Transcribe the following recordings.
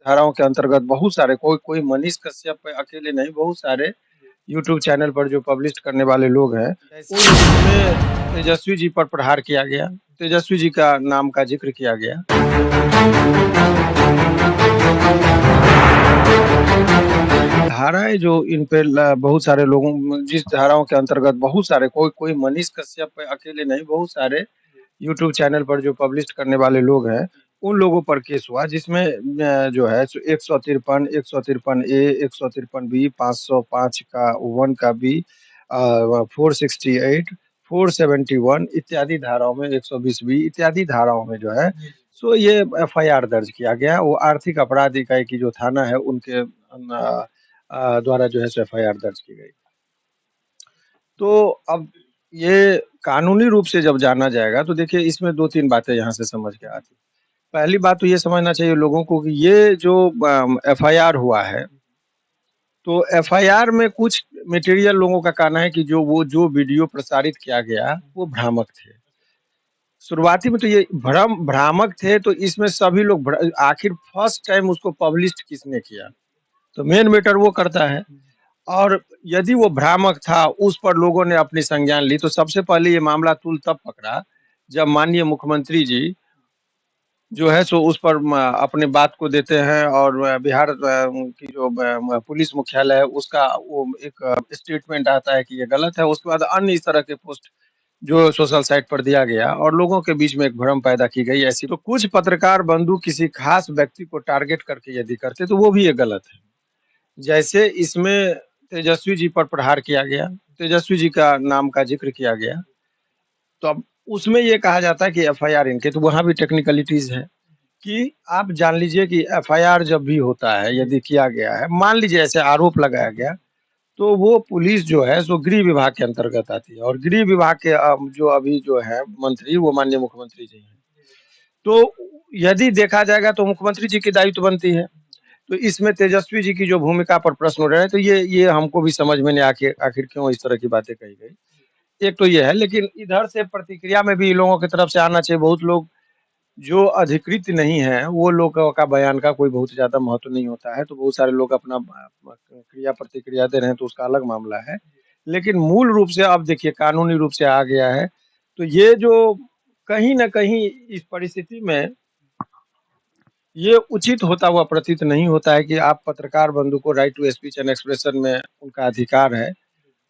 धाराओं के अंतर्गत बहुत सारे कोई कोई मनीष कश्यप अकेले नहीं, बहुत सारे यूट्यूब चैनल पर जो पब्लिश करने वाले लोग हैं, उसमें तेजस्वी जी पर प्रहार किया गया। तेजस्वी जी का नाम का ज़िक्र किया गया। धाराएँ जो इन पे ल बहुत सारे लोगों जिस धाराओं के अंतर्गत बहुत सारे कोई कोई मनीष कश्यप अकेले नहीं, बहुत सारे यूट्यूब चैनल पर जो पब्लिश करने वाले लोग हैं, उन लोगों पर केस हुआ जिसमें जो है सो 153 ए, 153 बी, 505 का 1 का बी 468, 471 इत्यादि धाराओं में 120 बी इत्यादि धाराओं में जो है सो ये एफआईआर दर्ज किया गया। वो आर्थिक अपराध इकाई की जो थाना है उनके द्वारा जो है सो एफआईआर दर्ज की गई। तो अब ये कानूनी रूप से जब जाना जाएगा तो देखिए इसमें 2-3 बातें यहाँ से समझ के आती हैं। पहली बात तो ये समझना चाहिए लोगों को कि ये जो एफआईआर हुआ है, तो एफआईआर में कुछ मटेरियल लोगों का कहना है कि जो वीडियो प्रसारित किया गया, वो भ्रामक थे। शुरुआती में तो ये भ्रामक थे तो इसमें सभी लोग आखिर फर्स्ट टाइम उसको पब्लिश किसने किया? तो मेन मैटर वो करता है। और यदि वो भ्रामक था, उस पर लोगों ने अपनी संज्ञान ली, तो सबसे पहले ये मामला तूल तब पकड़ा, जब माननीय मुख्यमंत्री जी जो है सो उस पर अपनी बात को देते हैं और बिहार की जो पुलिस मुख्यालय है, उसका वो एक स्टेटमेंट आता है कि ये गलत है। उसके बाद अन्य इस तरह के पोस्ट जो सोशल साइट पर दिया गया और लोगों के बीच में एक भ्रम पैदा की गई ऐसी। तो कुछ पत्रकार बंधु किसी खास व्यक्ति को टारगेट करके यदि करते, तो वो भी ये गलत है। जैसे इसमें तेजस्वी जी पर प्रहार किया गया, तेजस्वी जी का नाम का ज़िक्र किया गया, तो अब उसमें ये कहा जाता है कि एफआईआर इनके, तो वहाँ भी टेक्निकलिटीज़ है कि आप जान लीजिए कि एफआईआर जब भी होता है, यदि किया गया है, मान लीजिए ऐसे आरोप लगाया गया, तो वो पुलिस जो है सो गृह विभाग के अंतर्गत आती है और गृह विभाग के जो अभी जो है मंत्री, वो माननीय मुख्यमंत्री जी हैं। तो यदि देखा जाएगा तो मुख्यमंत्री जी की दायित्व बनती है। तो इसमें तेजस्वी जी की जो भूमिका पर प्रश्न उठ रहे हैं, तो ये हमको भी समझ में नहीं आखिर क्यों इस तरह की बातें कही गई। एक तो ये है, लेकिन इधर से प्रतिक्रिया में भी लोगों की तरफ से आना चाहिए। बहुत लोग जो अधिकृत नहीं हैं, वो लोगों का बयान का कोई बहुत ज़्यादा महत्व नहीं होता है, तो बहुत सारे लोग अपना क्रिया प्रतिक्रिया दे रहे हैं, तो उसका अलग मामला है। लेकिन मूल रूप से अब देखिए कानूनी रूप से आ गया है, तो ये जो कहीं न कहीं इस परिस्थिति में ये उचित होता हुआ प्रतीत नहीं होता है कि आप पत्रकार बंधु को right to speech and expression में उनका अधिकार है,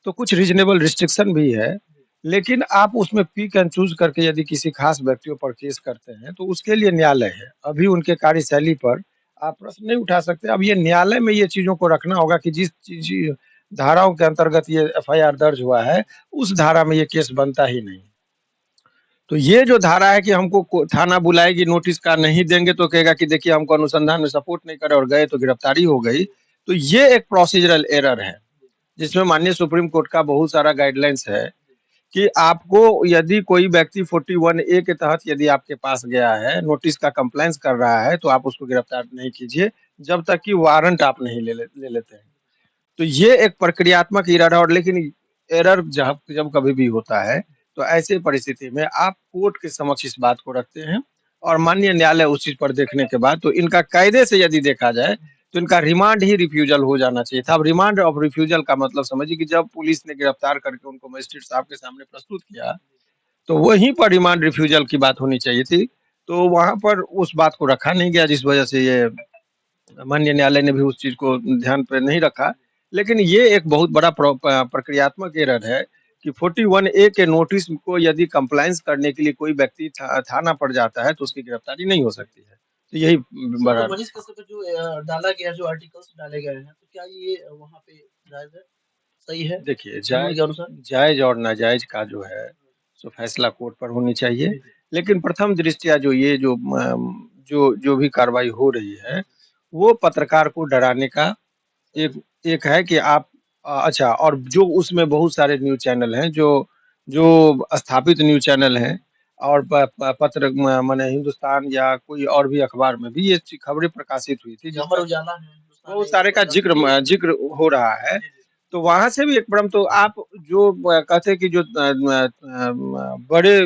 तो कुछ रीज़नेबल रिस्ट्रिक्शन भी है, लेकिन आप उसमें पिक एंड चूज़ करके यदि किसी खास व्यक्तियों पर केस करते हैं, तो उसके लिए न्यायालय है। अभी उनके कार्यशैली पर आप प्रश्न नहीं उठा सकते। अब ये न्यायालय में ये चीज़ों को रखना होगा कि जिस चीज़ धाराओं के अंतर्गत ये एफआईआर दर्ज हुआ है, उस धारा में ये केस बनता ही नहीं। तो ये जो धारा है कि हमको थाना बुलाएगी, नोटिस का नहीं देंगे तो कहेगा कि देखिए हमको अनुसंधान में सपोर्ट नहीं करे और गए तो गिरफ्तारी हो गई। तो ये एक प्रोसीजरल एरर है, जिसमें माननीय सुप्रीम कोर्ट का बहुत सारा गाइडलाइंस है कि आपको यदि कोई व्यक्ति 41 ए के तहत यदि आपके पास गया है, नोटिस का कंप्लेंस कर रहा है, तो आप उसको गिरफ्तार नहीं कीजिए, जब तक कि वारंट आप नहीं ले लेते हैं। तो ये एक प्रक्रियात्मक एरर है और लेकिन एरर जब कभी भी होता है, तो ऐसे परिस्थिति में आप कोर्ट के समक्ष इस बात को रखते हैं और माननीय न्यायालय उस चीज़ पर देखने के बाद तो इनका कायदे से यदि देखा जाए, तो इनका रिमांड ही रिफ्यूज़ल हो जाना चाहिए था। अब रिमांड ऑफ रिफ्यूज़ल का मतलब समझिए कि जब पुलिस ने गिरफ्तार करके उनको मजिस्ट्रेट साहब के सामने प्रस्तुत किया, तो वहीं पर रिमांड रिफ्यूज़ल की बात होनी चाहिए थी। तो वहाँ पर उस बात को रखा नहीं गया, जिस वजह से ये माननीय न्यायालय ने भी उस चीज़ को ध्यान पे नहीं रखा। लेकिन ये एक बहुत बड़ा प्रक्रियात्मक एरर है कि 41 ए के नोटिस को यदि कंप्लायंस करने के लिए कोई व्यक्ति थाना पर जाता है, तो उसकी गिरफ्तारी नहीं हो सकती है। तो यही बड़ा तो मनीष कश्यप पे जो डाला गया जो आर्टिकल्स डाले गए हैं, तो क्या ये वहाँ पे जायज़ है? सही है? देखिए कानून के अनुसार? जायज़ और नाजायज़ का जो है, सो फैसला कोर्ट पर होनी चाहिए। लेकिन प्रथम दृष्टया जो ये जो भी कार्रवाई हो रही है, वो पत्रकार को डराने का एक एक है कि आप अच्छा और जो उसमें बहुत सारे न्यूज़ चैनल हैं जो जो स्थापित न्यूज़ चैनल हैं और प प पत्र माने हिंदुस्तान या कोई और भी अखबार में भी ये खबरें प्रकाशित हुई थी अमर जिसमें उजाला है, हिंदुस्तान बहुत है, सारे का ज़िक्र हो रहा है। तो वहाँ से भी एक भ्रम तो आप जो कहते हैं कि जो बड़े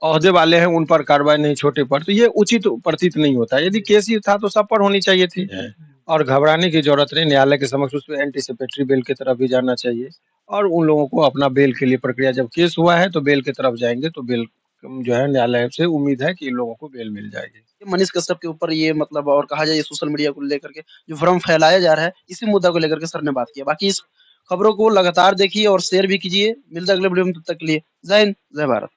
ओहदे वाले हैं उन पर कार्रवाई नहीं छोटे पर, तो ये उचित प्रतीत नहीं होता है। यदि केस ही था तो सब पर होनी चाहिए थी और घबराने की ज़रूरत नहीं, न्यायालय के समक्ष उस पे एंटीसिपेटरी बेल की तरफ भी जाना चाहिए और उन लोगों को अपना बेल के लिए प्रक्रिया जब केस हुआ है तो बेल की तरफ जाएँगे तो बेल जो है न्यायालय से उम्मीद है कि इन लोगों को बेल मिल जाएगी। मनीष कश्यप के ऊपर ये मतलब और कहा जाए सोशल मीडिया को लेकर के जो भ्रम फैलाया जा रहा है, इसी मुद्दा को लेकर के सर ने बात किया। बाकी इस खबरों को लगातार देखिए और शेयर भी कीजिए। मिलते हैं अगले वीडियो में, तब तक के लिए जय हिंद, जय भारत।